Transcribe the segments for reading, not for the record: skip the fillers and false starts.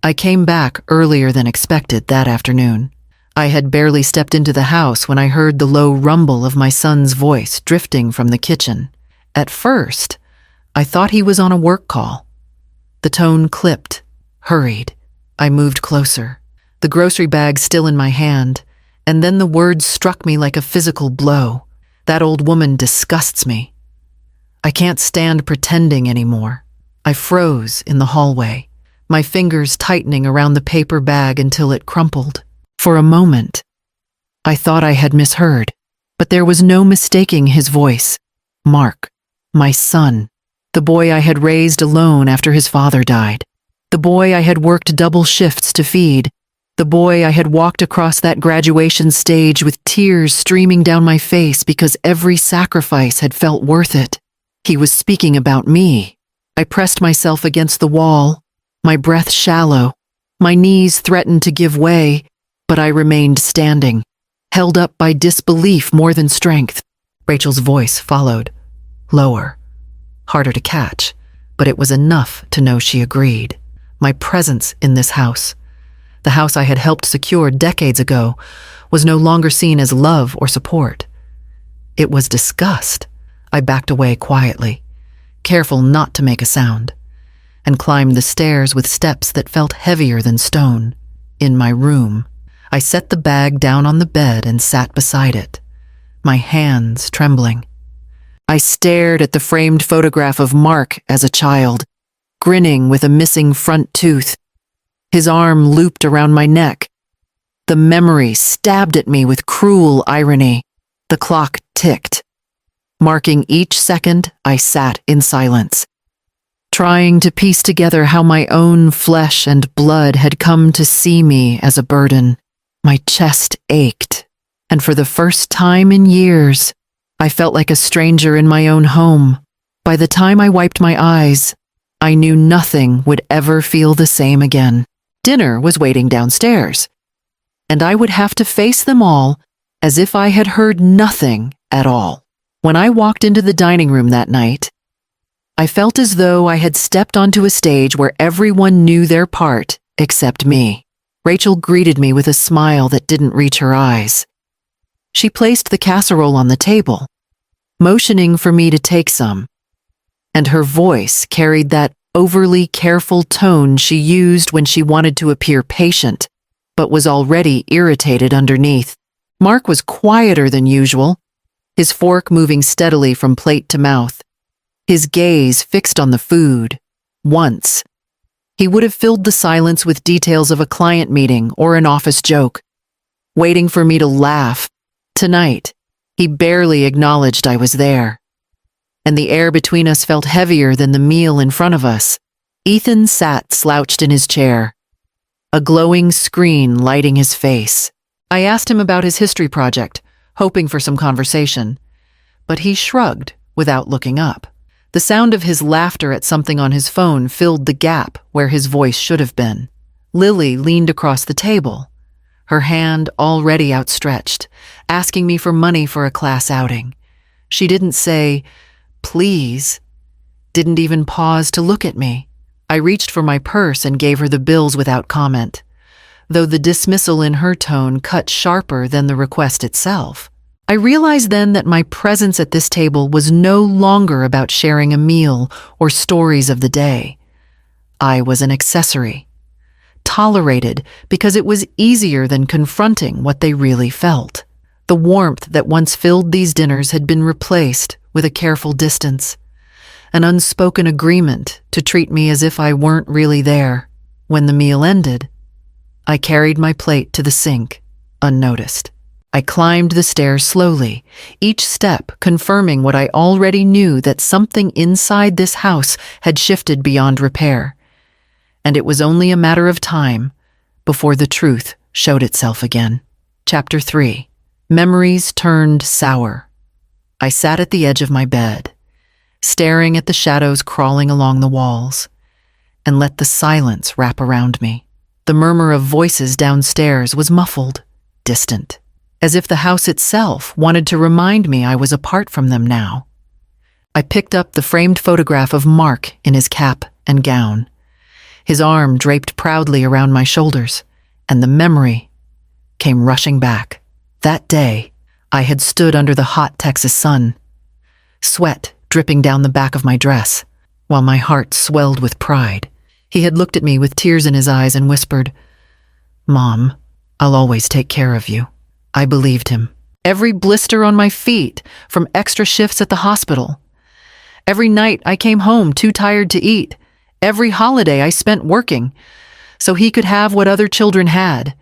I came back earlier than expected that afternoon. I had barely stepped into the house when I heard the low rumble of my son's voice drifting from the kitchen. At first, I thought he was on a work call. The tone clipped, hurried. I moved closer, the grocery bag still in my hand, and then the words struck me like a physical blow. That old woman disgusts me. I can't stand pretending anymore. I froze in the hallway, my fingers tightening around the paper bag until it crumpled. For a moment, I thought I had misheard, but there was no mistaking his voice. Mark, my son, the boy I had raised alone after his father died, the boy I had worked double shifts to feed, the boy I had walked across that graduation stage with tears streaming down my face because every sacrifice had felt worth it. He was speaking about me. I pressed myself against the wall, my breath shallow. My knees threatened to give way, but I remained standing, held up by disbelief more than strength. Rachel's voice followed, lower, harder to catch, but it was enough to know she agreed. My presence in this house, the house I had helped secure decades ago, was no longer seen as love or support. It was disgust. I backed away quietly, careful not to make a sound, and climbed the stairs with steps that felt heavier than stone. In my room, I set the bag down on the bed and sat beside it, my hands trembling. I stared at the framed photograph of Mark as a child, grinning with a missing front tooth. His arm looped around my neck. The memory stabbed at me with cruel irony. The clock ticked. Marking each second, I sat in silence, trying to piece together how my own flesh and blood had come to see me as a burden. My chest ached, and for the first time in years, I felt like a stranger in my own home. By the time I wiped my eyes, I knew nothing would ever feel the same again. Dinner was waiting downstairs, and I would have to face them all as if I had heard nothing at all. When I walked into the dining room that night, I felt as though I had stepped onto a stage where everyone knew their part except me. Rachel greeted me with a smile that didn't reach her eyes. She placed the casserole on the table, motioning for me to take some, and her voice carried that overly careful tone she used when she wanted to appear patient, but was already irritated underneath. Mark was quieter than usual, his fork moving steadily from plate to mouth, his gaze fixed on the food. Once, he would have filled the silence with details of a client meeting or an office joke, waiting for me to laugh. Tonight, he barely acknowledged I was there, and the air between us felt heavier than the meal in front of us. Ethan sat slouched in his chair, a glowing screen lighting his face. I asked him about his history project, hoping for some conversation, but he shrugged without looking up. The sound of his laughter at something on his phone filled the gap where his voice should have been. Lily leaned across the table, her hand already outstretched, asking me for money for a class outing. She didn't say, "Please," didn't even pause to look at me. I reached for my purse and gave her the bills without comment, though the dismissal in her tone cut sharper than the request itself. I realized then that my presence at this table was no longer about sharing a meal or stories of the day. I was an accessory, tolerated because it was easier than confronting what they really felt. The warmth that once filled these dinners had been replaced with a careful distance, an unspoken agreement to treat me as if I weren't really there. When the meal ended, I carried my plate to the sink, unnoticed. I climbed the stairs slowly, each step confirming what I already knew, that something inside this house had shifted beyond repair. And it was only a matter of time before the truth showed itself again. Chapter 3. Memories turned sour. I sat at the edge of my bed, staring at the shadows crawling along the walls, and let the silence wrap around me. The murmur of voices downstairs was muffled, distant, as if the house itself wanted to remind me I was apart from them now. I picked up the framed photograph of Mark in his cap and gown, His arm draped proudly around my shoulders, and the memory came rushing back. That day, I had stood under the hot Texas sun, sweat dripping down the back of my dress, while my heart swelled with pride. He had looked at me with tears in his eyes and whispered, "Mom, I'll always take care of you." I believed him. Every blister on my feet from extra shifts at the hospital. Every night I came home too tired to eat. Every holiday I spent working so he could have what other children had.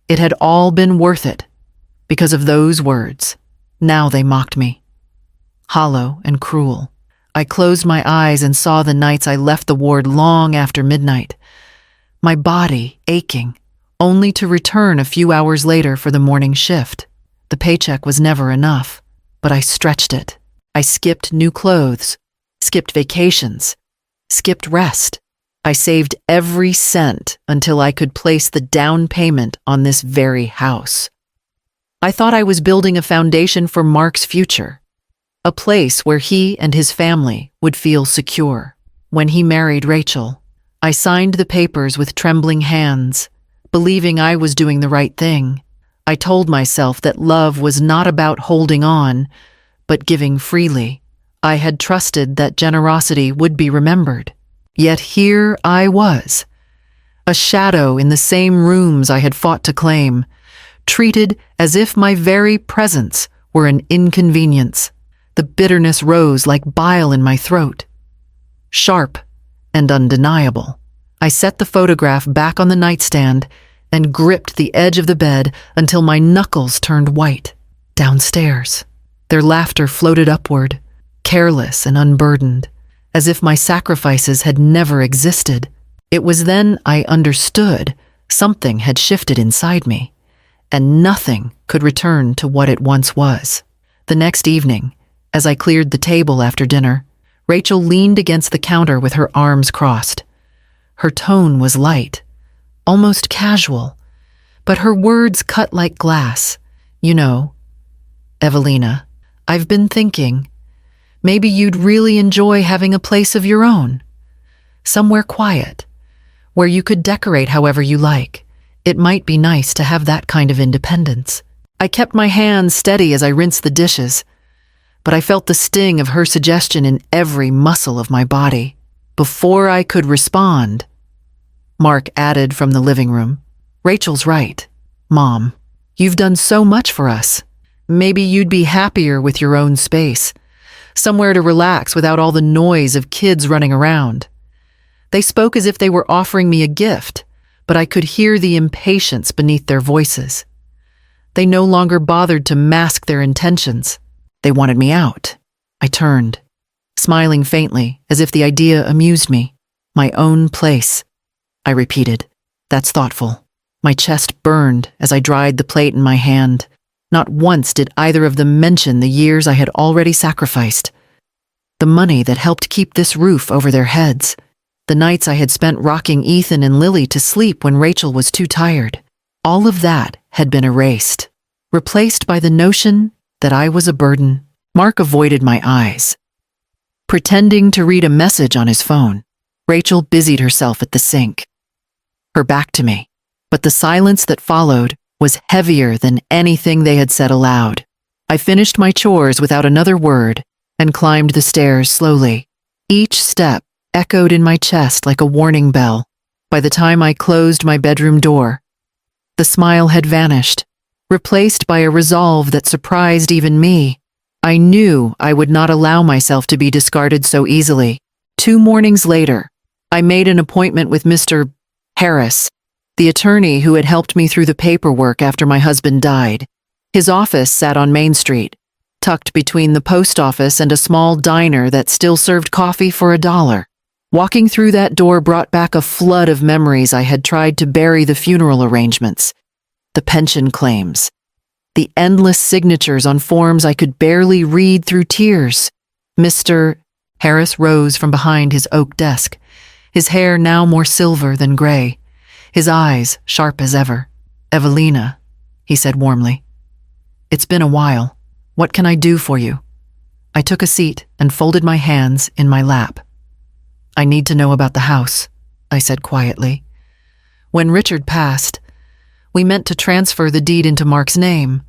It had all been worth it because of those words. Now they mocked me. Hollow and cruel. I closed my eyes and saw the nights I left the ward long after midnight, my body aching, only to return a few hours later for the morning shift. The paycheck was never enough, but I stretched it. I skipped new clothes, skipped vacations, skipped rest. I saved every cent until I could place the down payment on this very house. I thought I was building a foundation for Mark's future, a place where he and his family would feel secure. When he married Rachel, I signed the papers with trembling hands, believing I was doing the right thing. I told myself that love was not about holding on, but giving freely. I had trusted that generosity would be remembered. Yet here I was, a shadow in the same rooms I had fought to claim, treated as if my very presence were an inconvenience. The bitterness rose like bile in my throat, sharp and undeniable. I set the photograph back on the nightstand and gripped the edge of the bed until my knuckles turned white. Downstairs, their laughter floated upward, careless and unburdened, as if my sacrifices had never existed. It was then I understood something had shifted inside me, and nothing could return to what it once was. The next evening, as I cleared the table after dinner, Rachel leaned against the counter with her arms crossed. Her tone was light, almost casual, but her words cut like glass. "You know, Evelina, I've been thinking, maybe you'd really enjoy having a place of your own. Somewhere quiet, where you could decorate however you like. It might be nice to have that kind of independence." I kept my hands steady as I rinsed the dishes, but I felt the sting of her suggestion in every muscle of my body. Before I could respond, Mark added from the living room, "Rachel's right. Mom, you've done so much for us. Maybe you'd be happier with your own space, somewhere to relax without all the noise of kids running around." They spoke as if they were offering me a gift, but I could hear the impatience beneath their voices. They no longer bothered to mask their intentions. They wanted me out. I turned, smiling faintly as if the idea amused me. "My own place," I repeated. "That's thoughtful." My chest burned as I dried the plate in my hand. Not once did either of them mention the years I had already sacrificed, the money that helped keep this roof over their heads, the nights I had spent rocking Ethan and Lily to sleep when Rachel was too tired. All of that had been erased, replaced by the notion that I was a burden. Mark avoided my eyes, pretending to read a message on his phone. Rachel busied herself at the sink, her back to me, but the silence that followed was heavier than anything they had said aloud. I finished my chores without another word and climbed the stairs slowly. Each step echoed in my chest like a warning bell. By the time I closed my bedroom door, the smile had vanished, replaced by a resolve that surprised even me. I knew I would not allow myself to be discarded so easily. 2 mornings later, I made an appointment with Mr. Harris, the attorney who had helped me through the paperwork after my husband died. His office sat on Main Street, tucked between the post office and a small diner that still served coffee for $1. Walking through that door brought back a flood of memories. I had tried to bury the funeral arrangements, the pension claims, the endless signatures on forms I could barely read through tears. Mr. Harris rose from behind his oak desk, his hair now more silver than gray, his eyes sharp as ever. "Evelina," he said warmly, "it's been a while. What can I do for you?" I took a seat and folded my hands in my lap. "I need to know about the house," I said quietly. When Richard passed, we meant to transfer the deed into Mark's name.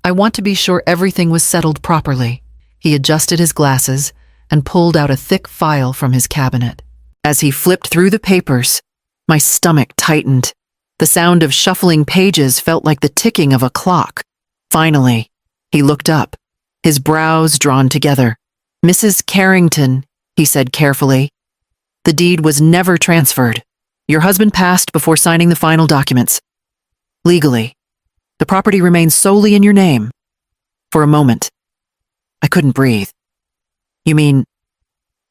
I want to be sure everything was settled properly. He adjusted his glasses and pulled out a thick file from his cabinet. As he flipped through the papers, my stomach tightened. The sound of shuffling pages felt like the ticking of a clock. Finally, he looked up, his brows drawn together. "Mrs. Carrington," he said carefully, "the deed was never transferred. Your husband passed before signing the final documents. Legally, the property remains solely in your name." For a moment, I couldn't breathe. "You mean,"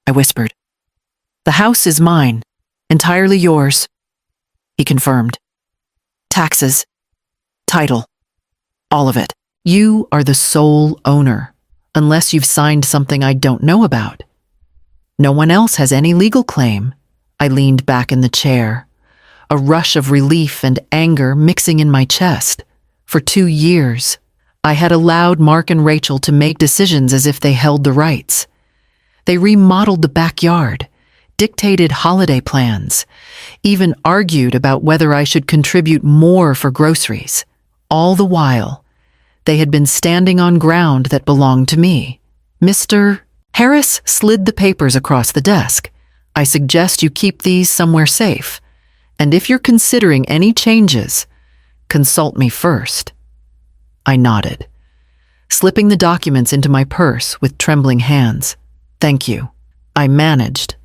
I whispered. "The house is mine, entirely yours," he confirmed. "Taxes, title, all of it. You are the sole owner, unless you've signed something I don't know about. No one else has any legal claim." I leaned back in the chair, a rush of relief and anger mixing in my chest. For 2 years, I had allowed Mark and Rachel to make decisions as if they held the rights. They remodeled the backyard, dictated holiday plans, even argued about whether I should contribute more for groceries. All the while, they had been standing on ground that belonged to me. "Mr. Harris slid the papers across the desk. "I suggest you keep these somewhere safe, and if you're considering any changes, consult me first." I nodded, slipping the documents into my purse with trembling hands. "Thank you," I managed.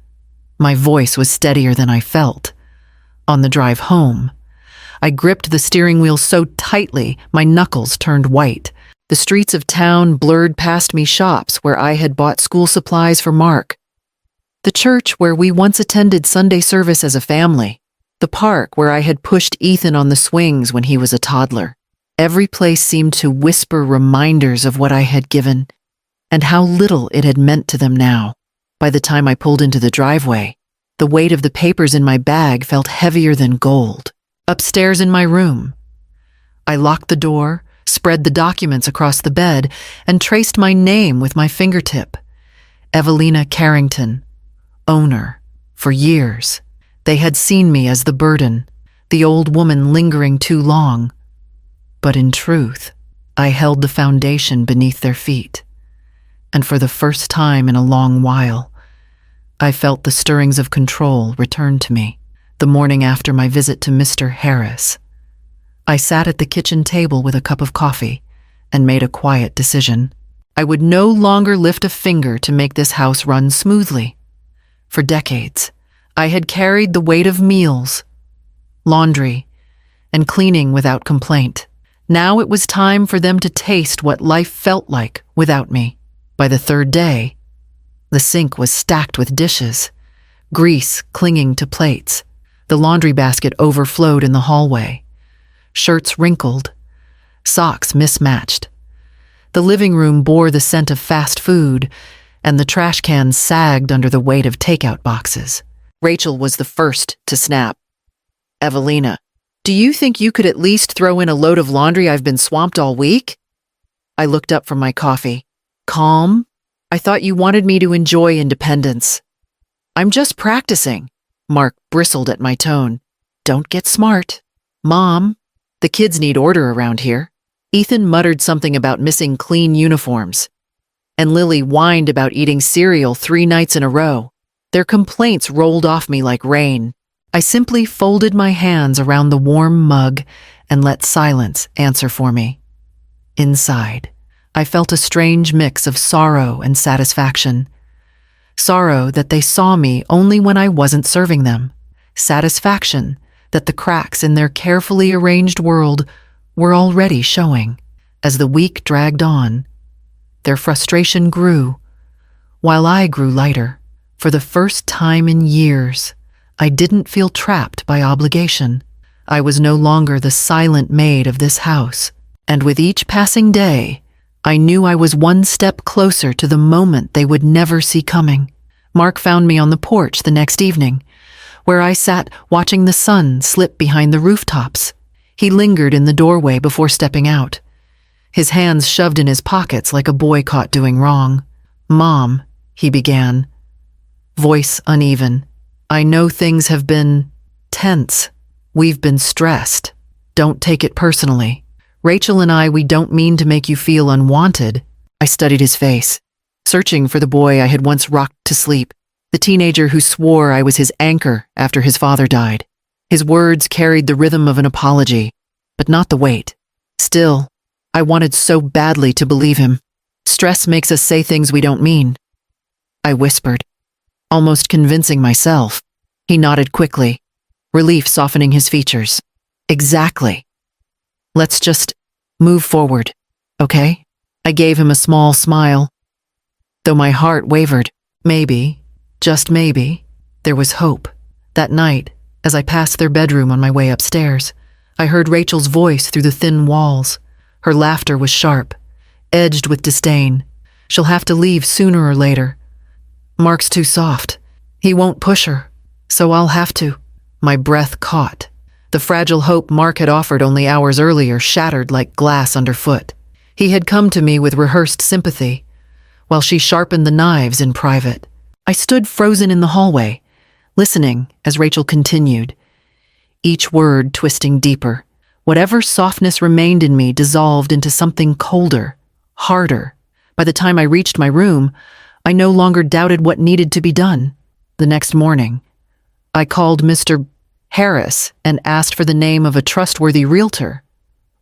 My voice was steadier than I felt. On the drive home, I gripped the steering wheel so tightly my knuckles turned white. The streets of town blurred past me shops where I had bought school supplies for Mark. The church where we once attended Sunday service as a family. The park where I had pushed Ethan on the swings when he was a toddler. Every place seemed to whisper reminders of what I had given and how little it had meant to them now. By the time I pulled into the driveway, the weight of the papers in my bag felt heavier than gold. Upstairs in my room, I locked the door, spread the documents across the bed, and traced my name with my fingertip. Evelina Carrington, owner, for years. They had seen me as the burden, the old woman lingering too long. But in truth, I held the foundation beneath their feet. And for the first time in a long while, I felt the stirrings of control return to me. The morning after my visit to Mr. Harris, I sat at the kitchen table with a cup of coffee and made a quiet decision. I would no longer lift a finger to make this house run smoothly. For decades, I had carried the weight of meals, laundry, and cleaning without complaint. Now it was time for them to taste what life felt like without me. By the third day, the sink was stacked with dishes, grease clinging to plates. The laundry basket overflowed in the hallway. Shirts wrinkled, socks mismatched. The living room bore the scent of fast food, and the trash cans sagged under the weight of takeout boxes. Rachel was the first to snap. "Evelina, do you think you could at least throw in a load of laundry? I've been swamped all week?" I looked up from my coffee. "Calm? I thought you wanted me to enjoy independence." "I'm just practicing." Mark bristled at my tone. "Don't get smart." "Mom, the kids need order around here." Ethan muttered something about missing clean uniforms, and Lily whined about eating cereal 3 nights in a row. Their complaints rolled off me like rain. I simply folded my hands around the warm mug and let silence answer for me. Inside, I felt a strange mix of sorrow and satisfaction. Sorrow that they saw me only when I wasn't serving them. Satisfaction that the cracks in their carefully arranged world were already showing. As the week dragged on, their frustration grew, while I grew lighter. For the first time in years, I didn't feel trapped by obligation. I was no longer the silent maid of this house, and with each passing day, I knew I was one step closer to the moment they would never see coming. Mark found me on the porch the next evening, where I sat watching the sun slip behind the rooftops. He lingered in the doorway before stepping out, his hands shoved in his pockets like a boy caught doing wrong. "Mom," he began, voice uneven. I know things have been tense. We've been stressed. Don't take it personally. Rachel and we don't mean to make you feel unwanted. I studied his face, searching for the boy I had once rocked to sleep, the teenager who swore I was his anchor after his father died. His words carried the rhythm of an apology, but not the weight. Still, I wanted so badly to believe him. Stress makes us say things we don't mean. I whispered, almost convincing myself. He nodded quickly, relief softening his features. Exactly. Let's just move forward, okay? I gave him a small smile, though my heart wavered. Maybe, just maybe, there was hope. That night, as I passed their bedroom on my way upstairs, I heard Rachel's voice through the thin walls. Her laughter was sharp, edged with disdain. She'll have to leave sooner or later. Mark's too soft. He won't push her, so I'll have to. My breath caught. The fragile hope Mark had offered only hours earlier shattered like glass underfoot. He had come to me with rehearsed sympathy, while she sharpened the knives in private. I stood frozen in the hallway, listening as Rachel continued, each word twisting deeper. Whatever softness remained in me dissolved into something colder, harder. By the time I reached my room, I no longer doubted what needed to be done. The next morning, I called Mr. Harris and asked for the name of a trustworthy realtor.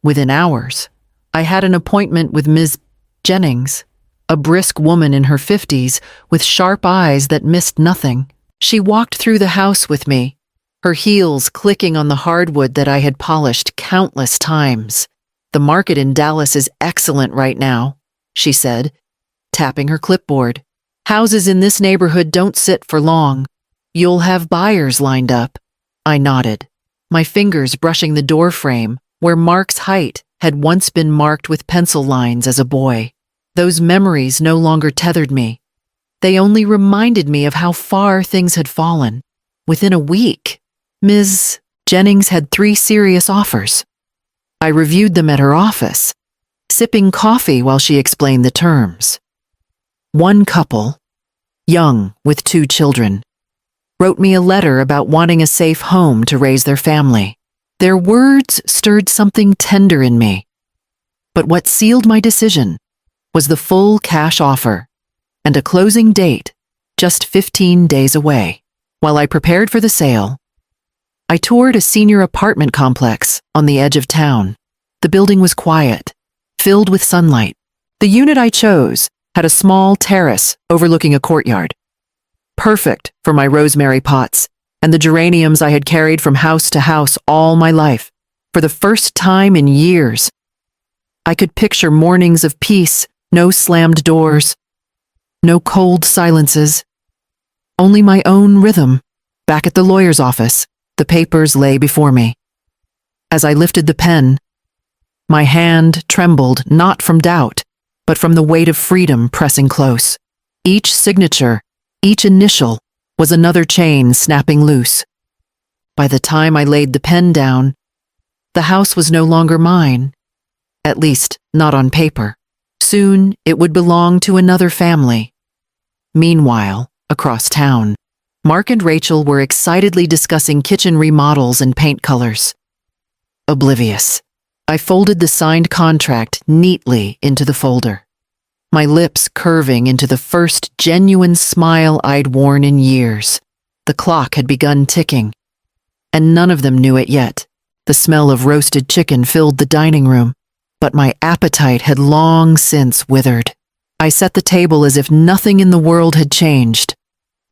Within hours, I had an appointment with Ms. Jennings, a brisk woman in her 50s with sharp eyes that missed nothing. She walked through the house with me, her heels clicking on the hardwood that I had polished countless times. The market in Dallas is excellent right now, she said, tapping her clipboard. Houses in this neighborhood don't sit for long. You'll have buyers lined up. I nodded, my fingers brushing the door frame where Mark's height had once been marked with pencil lines as a boy. Those memories no longer tethered me. They only reminded me of how far things had fallen. Within a week, Ms. Jennings had 3 serious offers. I reviewed them at her office, sipping coffee while she explained the terms. One couple, young with 2 children, wrote me a letter about wanting a safe home to raise their family. Their words stirred something tender in me. But what sealed my decision was the full cash offer and a closing date just 15 days away. While I prepared for the sale, I toured a senior apartment complex on the edge of town. The building was quiet, filled with sunlight. The unit I chose had a small terrace overlooking a courtyard, perfect for my rosemary pots and the geraniums I had carried from house to house all my life. For the first time in years, I could picture mornings of peace, no slammed doors, no cold silences, only my own rhythm. Back at the lawyer's office, the papers lay before me. As I lifted the pen, my hand trembled not from doubt, but from the weight of freedom pressing close. Each signature, each initial, was another chain snapping loose. By the time I laid the pen down, the house was no longer mine, at least not on paper. Soon it would belong to another family. Meanwhile, across town, Mark and Rachel were excitedly discussing kitchen remodels and paint colors. Oblivious, I folded the signed contract neatly into the folder, my lips curving into the first genuine smile I'd worn in years. The clock had begun ticking, and none of them knew it yet. The smell of roasted chicken filled the dining room, but my appetite had long since withered. I set the table as if nothing in the world had changed,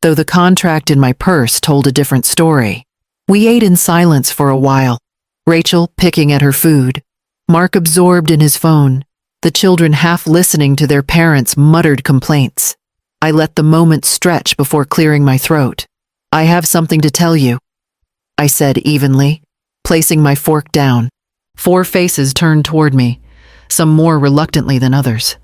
though the contract in my purse told a different story. We ate in silence for a while, Rachel picking at her food, Mark absorbed in his phone, the children half listening to their parents' muttered complaints. I let the moment stretch before clearing my throat. I have something to tell you, I said evenly, placing my fork down. 4 faces turned toward me, some more reluctantly than others.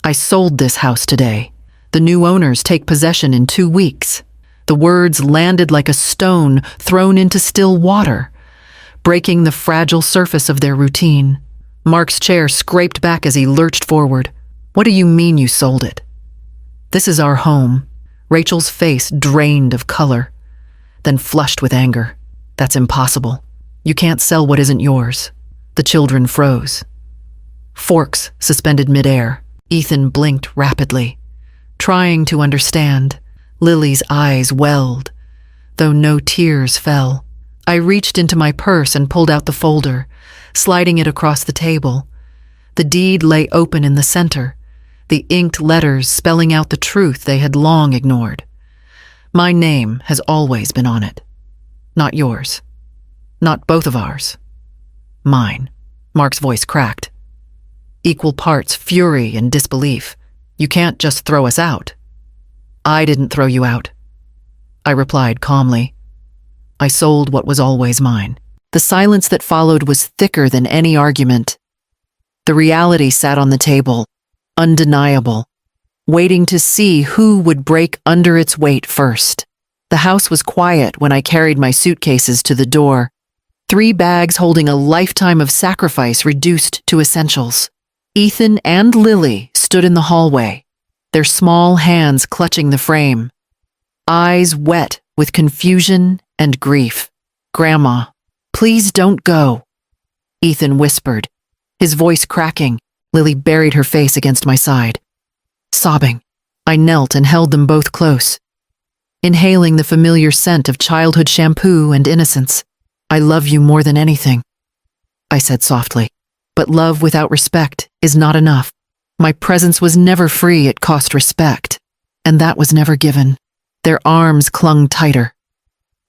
I sold this house today. The new owners take possession in 2 weeks. The words landed like a stone thrown into still water, breaking the fragile surface of their routine. Mark's chair scraped back as he lurched forward. What do you mean you sold it? This is our home. Rachel's face drained of color. then flushed with anger. That's impossible. You can't sell what isn't yours. The children froze. Forks suspended midair. Ethan blinked rapidly. Trying to understand, Lily's eyes welled, though no tears fell. I reached into my purse and pulled out the folder, sliding it across the table. The deed lay open in the center, the inked letters spelling out the truth they had long ignored. My name has always been on it. Not yours. Not both of ours. Mine. Mark's voice cracked. Equal parts fury and disbelief. You can't just throw us out. I didn't throw you out. I replied calmly. I sold what was always mine. The silence that followed was thicker than any argument. The reality sat on the table, undeniable, waiting to see who would break under its weight first. The house was quiet when I carried my suitcases to the door, 3 bags holding a lifetime of sacrifice reduced to essentials. Ethan and Lily stood in the hallway, their small hands clutching the frame, eyes wet with confusion and grief. "Grandma, please don't go," Ethan whispered, his voice cracking. Lily buried her face against my side. Sobbing, I knelt and held them both close, inhaling the familiar scent of childhood shampoo and innocence. "I love you more than anything," I said softly. "But love without respect is not enough. My presence was never free, it cost respect, and that was never given." Their arms clung tighter,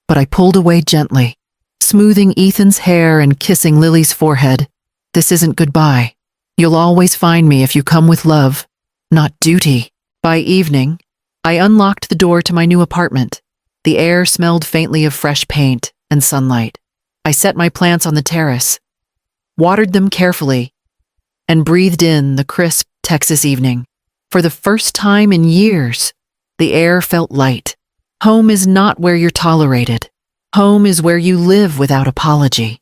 but I pulled away gently, smoothing Ethan's hair and kissing Lily's forehead. "This isn't goodbye. You'll always find me if you come with love, not duty." By evening, I unlocked the door to my new apartment. The air smelled faintly of fresh paint and sunlight. I set my plants on the terrace, watered them carefully, and breathed in the crisp Texas evening. For the first time in years, the air felt light. Home is not where you're tolerated. Home is where you live without apology.